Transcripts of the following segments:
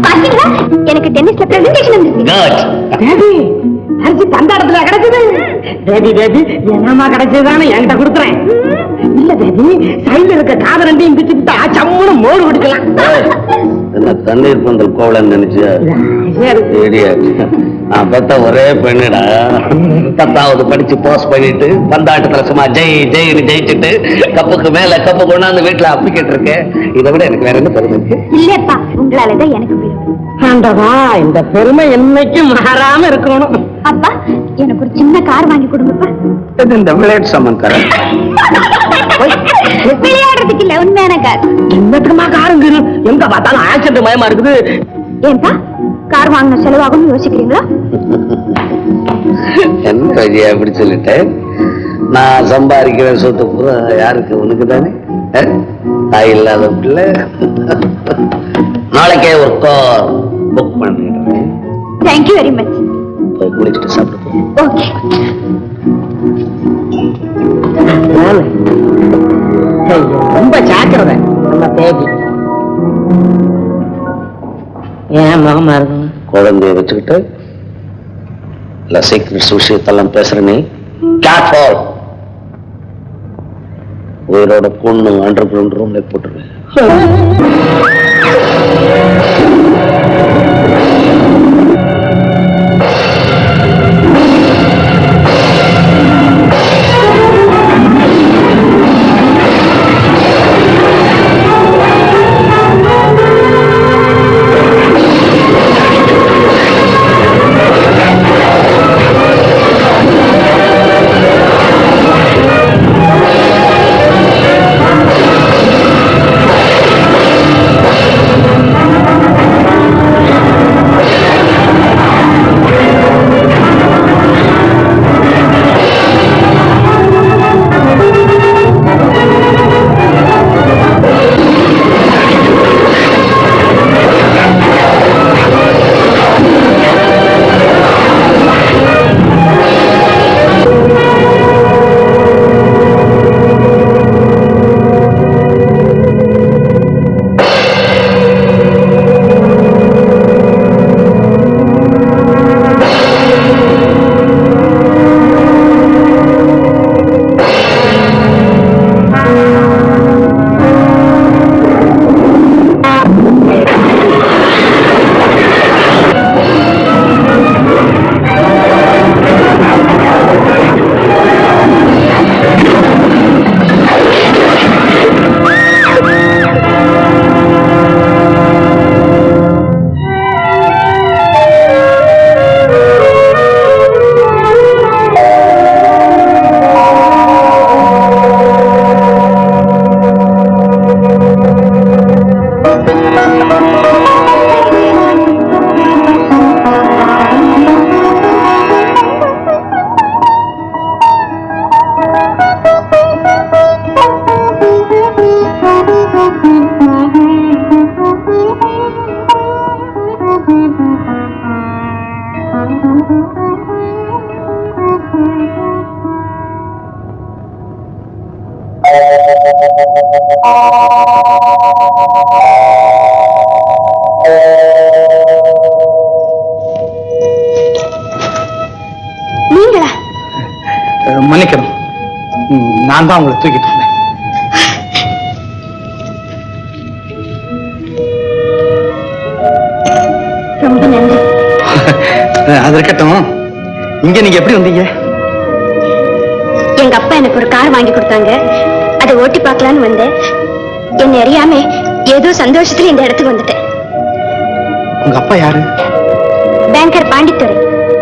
பாத்தீங்களா, எனக்கு டென்னிஸ்ல பிரசன்டேஷன் வந்துருச்சு. அரிசி தந்தாடத்துல கிடைச்சது. பேபி பேபி என்னமா கிடைச்சதுதானே என்கிட்ட கொடுக்குறேன். இல்ல பேபி, சைடுல இருக்க காத ரெண்டையும் பிச்சுக்கிட்டா சம்முன்னு மோடு குடிக்கலாம். என்ன தண்ணீர் பந்தல் கோவலன்னு நினைச்சு நான் பெத்த ஒரே பெண்ணுடா. 10வது படிச்சு போஸ்ட் பண்ணிட்டு பந்தாட்டத்துல சும்மா ஜெய் ஜெயின்னு ஜெயிச்சுட்டு கப்புக்கு மேல கப்பு கொண்டாந்து வீட்டுல அப்பிக்கிட்டு இருக்கேன். இதை விட எனக்கு வேற என்ன பெருமை இருக்கு? இல்லப்பா, உங்களாலதான் எனக்கு பெருமை. ஆண்டவா, இந்த பெருமை என்னைக்கும் மாறாம இருக்கணும். அப்பா, எனக்கு ஒரு சின்ன கார் வாங்கி கொடுங்கப்பா. இந்த விளையாட்டு சாமான் தரேன். விளையாடுறதுக்கு இல்ல, உண்மையான கார். என்னத்துக்குமா காருங்க? எங்க பார்த்தாலும் ஆக்சிடென்ட் மயமா இருக்குது. ஏன்பா, கார் வாங்கின செலவாகும் யோசிக்கிறீங்களா? என்ன வழியா அப்படி சொல்லிட்டேன்? நான் சம்பாதிக்கிற சொத்து பூரா யாருக்கு? உனக்கு தானே. தாய் இல்லாத பிள்ளை. நாளைக்கே ஒரு கார் புக் பண்ணிடுறேன். Thank you very much. போய் குளிச்சுட்டு சாப்பிட்டு. ஓகே. ரொம்ப ஜாக்கிரதை நம்ம பேபி. ஏன் முகமா இருக்கு? குழந்தைய வச்சுக்கிட்டு இல்ல சீக்கிரட் விஷயத்தெல்லாம் பேசுற நீ கேர்ஃபுல். உயிரோட பொண்ணு அண்டர் கிரவுண்ட் ரூம்ல போட்டுருவேன். நீங்களா? மன்னிக்கணும், நான் தான் உங்களை தூக்கிட்டு இருந்தேன். ரொம்ப நன்றி. அது இருக்கட்டும், இங்க நீங்க எப்படி வந்தீங்க? எங்க அப்பா எனக்கு ஒரு கார் வாங்கி கொடுத்தாங்க. அதை ஓட்டி பார்க்கலான்னு வந்தேன். என்ன அறியாம ஏதோ சந்தோஷத்துல இந்த இடத்துக்கு வந்துட்டேன். உங்க அப்பா யாரு? பேங்கர் பாண்டித்துறை.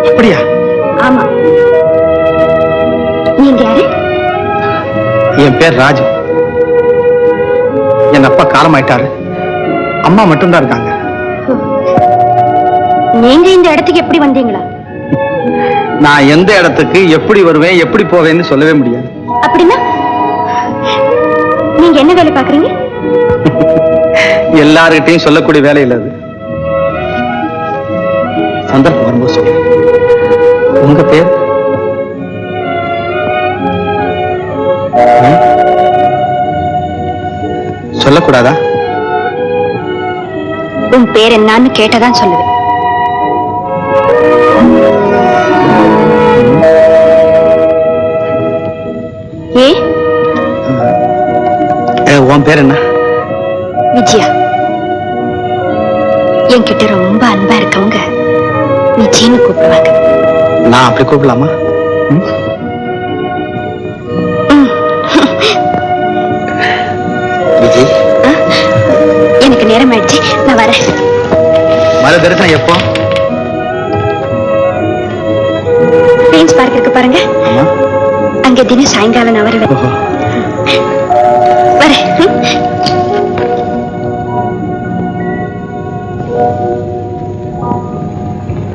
அப்படியா? ஆமா. நீங்க யாரு? என் பேர் ராஜு. என் அப்பா காலமாயிட்டாரு, அம்மா மட்டும்தான் இருக்காங்க. நீங்க இந்த இடத்துக்கு எப்படி வந்தீங்களா? நான் எந்த இடத்துக்கு எப்படி வருவேன் எப்படி போவேன்னு சொல்லவே முடியாது. அப்படின்னா நீங்க என்ன வேலை பாக்குறீங்க? எல்லார்கிட்டையும் சொல்லக்கூடிய வேலை இல்ல அது. சந்தர்ப்பம் வரும்போது சொல்றேன். உங்க பேர்? சொல்லக்கூடாதா? உன் பேர் என்னன்னு கேட்டதான் சொல்லுவேன். உன் பேர் என்ன? விஜயா. என்கிட்ட ரொம்ப அன்பா இருக்கவங்க விஜயன்னு கூப்பிடுவாங்க. நான் அப்படி கூப்பிடலாமா? விஜய், எனக்கு நேரம் ஆயிடுச்சு, நான் வரேன். மறு தரிசனம் எப்போ? குயின்ஸ் பார்க் இருக்கு பாருங்க, ஆமா. அங்க தினம் சாயங்காலம் நான் வருவேன். ஓஹோ. வரேன்.